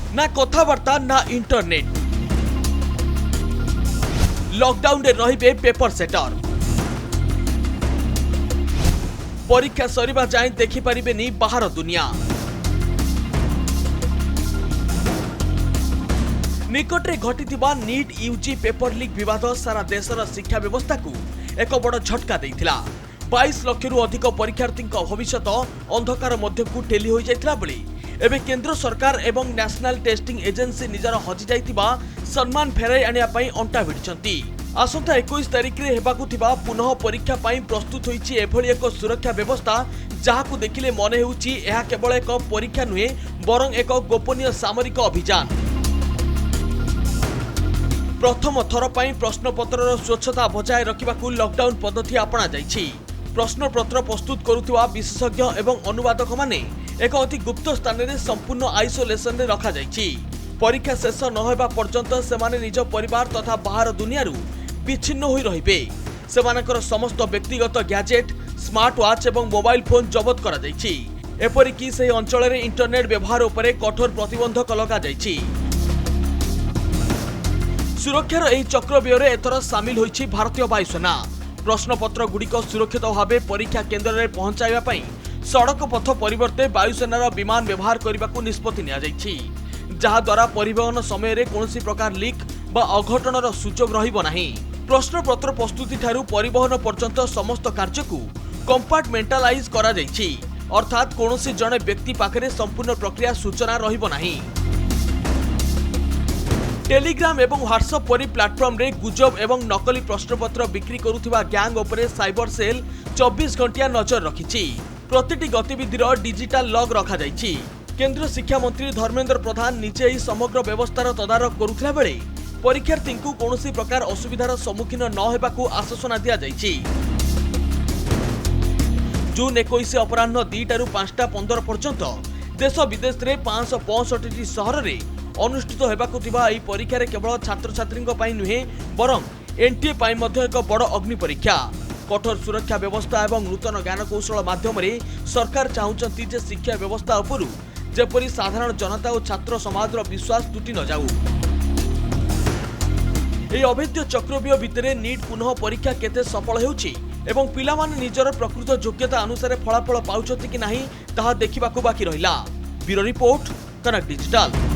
ना कथबार्ता ना internet. Lockdown रे रहिबे पेपर सेटर। परीक्षा सरीबा जाए देखि परिबेनी बाहर दुनिया। निकटरे घटिथिबा नीट यूजी पेपर लीक विवाद सारा देशर शिक्षा व्यवस्था को एक बड़ झटका देइथिला। 22 लाख रु अधिक परीक्षार्थी भविष्य अंधकार मध्यकू ठेली हो जाइथिला बेले एबे केंद्र सरकार एवं नेशनल टेस्टिंग एजेंसी निजर हजि जाइथिबा सम्मान फेराई आनिया पई अंटा भिड़िछंती। आसंता 21 तारिख रे हेबाकू थिबा पुनः परीक्षा पई प्रस्तुत होईछि एभली एक सुरक्षा व्यवस्था जाहाकू देखिले मने हेउछि एहा केवल एक परीक्षा नुहे बरं एक गोपनीय सामरिक अभियान। प्रथम थर पई प्रश्नपत्रर स्वच्छता बजाय रखिबाकू लॉकडाउन पद्धति अपना जाइछि। प्रश्नपत्र प्रस्तुत करुथिबा विशेषज्ञ एवं अनुवादक माने एक अति गुप्त स्थान में संपूर्ण आइसोलेशन रे रखा जाइछि। परीक्षा शेष न होबा पर्यंत सेमाने निज परिवार तथा बाहर दुनियारू विच्छिन्न होई रहिबे। सेमानकर समस्त व्यक्तिगत गैजेट, स्मार्ट वॉच एवं मोबाइल फोन जबत करा जाइछि। एपरिकी से अंचल रे इंटरनेट व्यवहार उपरे कठोर प्रतिबंधक लगा जाइछि। सुरक्षार एही चक्रव्यूह रे एथर सामिल होइछि भारतीय वायुसेना। प्रश्नपत्र गुड़िक सुरक्षित भाव परीक्षा केन्द्र में पहुंचाइबा पई सड़क पथ परिवर्ते वायुसेनार विमान व्यवहार करने को निष्पत्ति निया जाइछि, जहा द्वारा परिवहन समय रे कोनोसी प्रकार लीक बा अघटनर सुजोग रहिबो नाही। प्रश्नपत्र प्रस्तुति ठारू परिवहन पर्यंत समस्त कार्य को कंपार्टमेंटालाइज करा जाइछि, अर्थात कोनोसी जणे व्यक्ति पाखरे संपूर्ण प्रक्रिया सूचना रहिबो नाही। टेलीग्राम एवं व्हाट्सएप परी प्लाटफर्म रे गुजब एवं नकली प्रश्नपत्र बिक्री करुथिबा गैंग उपरे साइबर सेल 24 घंटिया नजर रखिछि। प्रतिटी गतिविधिर डिजिटल लॉग रखा जाइछि। केंद्र शिक्षा मंत्री धर्मेंद्र प्रधान निजे ही समग्र व्यवस्थार तदारख करुथिला बेले परीक्षार्थी को कोनोसी प्रकार असुविधार सम्मुखीन न हेबाकू आश्वासन दिया जाइछि। जून 21 अपराह्न 2 ରୁ 5:15 पर्यंत देश विदेश रे 565 सहर रे अनुष्ठित हेबाकू थिबा एही परीक्षा रे केवल छात्र छात्री नुहे बरं एनटीए पाई मध्य एक बड़ अग्नि परीक्षा। कठोर सुरक्षा व्यवस्था एवं नूतन ज्ञान कौशल माध्यम सरकार चाहूचंती जे शिक्षा व्यवस्था उपरु जेपरी साधारण जनता और छात्र समाजर विश्वास टूटी न जाऊ। एही अभेद्य चक्रव्यूह भितरे नीट पुनः परीक्षा केते सफल हेउछि एवं पिलामाने निजर प्रकृत योग्यता अनुसार फलाफल पाउछंती कि नाही ताहा देखिबाकू बाकी रहिला। ब्यूरो रिपोर्ट, कनक डिजिटल।